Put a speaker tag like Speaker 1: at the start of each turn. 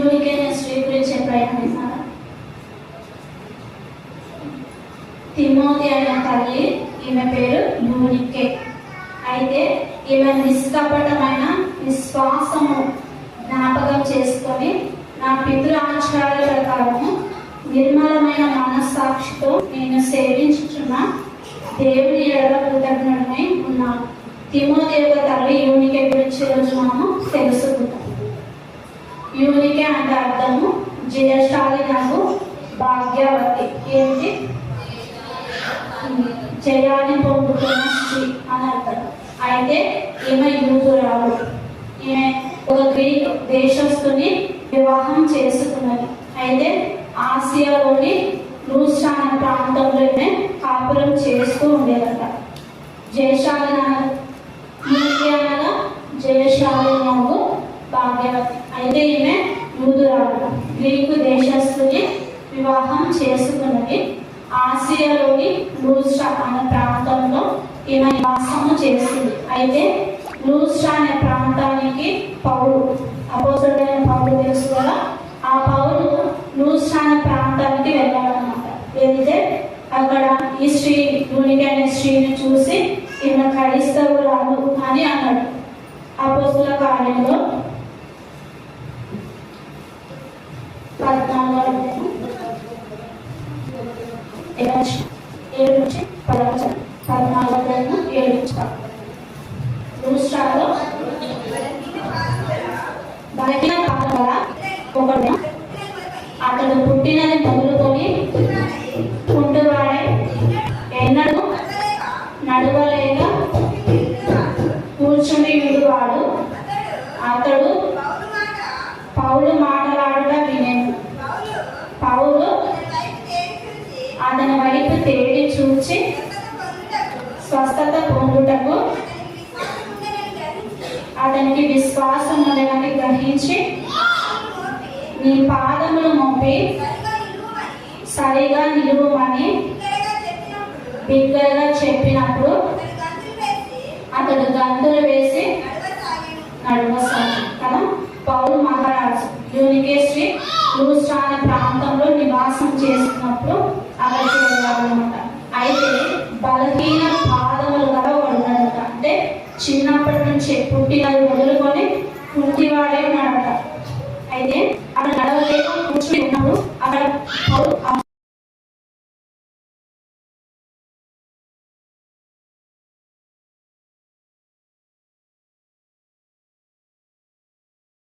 Speaker 1: యూనికే స్వీకరించే ప్రయత్నిస్తారు. తిమోతి అనే తల్లి, ఈమె పేరు యూనికే. అయితే ఈమె నిష్కపటమైన విశ్వాసము జ్ఞాపకం చేసుకొని నా పితృ ఆచారాల ప్రకారము నిర్మలమైన మనస్సాక్షితో నేను సేవించుచున్న దేవుని ఎడల కృతజ్ఞుడమై ఉన్నాను. తిమోతి యొక్క తల్లి యూనికే గురించి రోజు మనము తెలుసుకుంటాం. యూనికే అంటే అర్థము జయశాలి నాకు భాగ్యవతి. ఏంటి? జయాన్ని పొందుతున్న స్త్రీ అని అర్థం. అయితే ఈమె యూదురాలు. ఈమె ఒక గ్రీక్ దేశస్తుని వివాహం చేసుకున్నది. అయితే ఆసియాలోని లూస్ట్రా అనే ప్రాంతంలో ఈమె కాపురం చేస్తూ ఉండేదట. జయశాలి అనగా జయశాలి నాకు భాగ్యవతి. అయితే ఈమె యూదురాలు, గ్రీకు దేశస్తుని వివాహం చేసుకున్నది. ఆసియాలోని లూస్ట్రా అనే ప్రాంతంలో ఈమె నివాసము చేసింది. అయితే లూస్ట్రా అనే ప్రాంతానికి పౌలు, అపోస్తలుడైన పౌలు తెలుసు కదా, ఆ పౌలు లూస్ట్రా అనే ప్రాంతానికి వెళ్ళాలన్నమాట. వెళ్తే అక్కడ ఈ స్త్రీ, యూనికే అనే స్త్రీని చూసి ఈమె క్రైస్తవురాలు అని అన్నాడు. అపోస్తల కార్యంలో 14:7 లూస్ట్రాలో బలహీన కాలం ఒకడు అతడు పుట్టినది మొదలుకొని కుంటువాడే, ఎన్నడూ నడవలేక కూర్చుని విడువాడు. అతడు పౌలు మాట్లాడుట వినేను. పౌలు అతని వైపు తేడి చూచి స్వస్థత పొందుటకు అతనికి విశ్వాసం ఉండదని గ్రహించి నీ పాదములు మోపి సరిగా నిలువమని బిగ్గరగా చెప్పినప్పుడు అతడు గంతులు వేసి నడవసాగి. కదా, పౌలు మహారాజు యూనికే స్త్రీ లూస్ట్రా అనే ప్రాంతంలో నివాసం చేస్తున్నప్పుడు అక్కడ చేయాలన్నమాట. అయితే బలహీన పాదములు గల ఉన్నాడట. అంటే చిన్నప్పటి నుంచి పుట్టినది మొదలుకొని కుంటివాడే ఉన్నాడట. అయితే అక్కడ నడవలేక కూర్చుని ఉన్నప్పుడు అక్కడ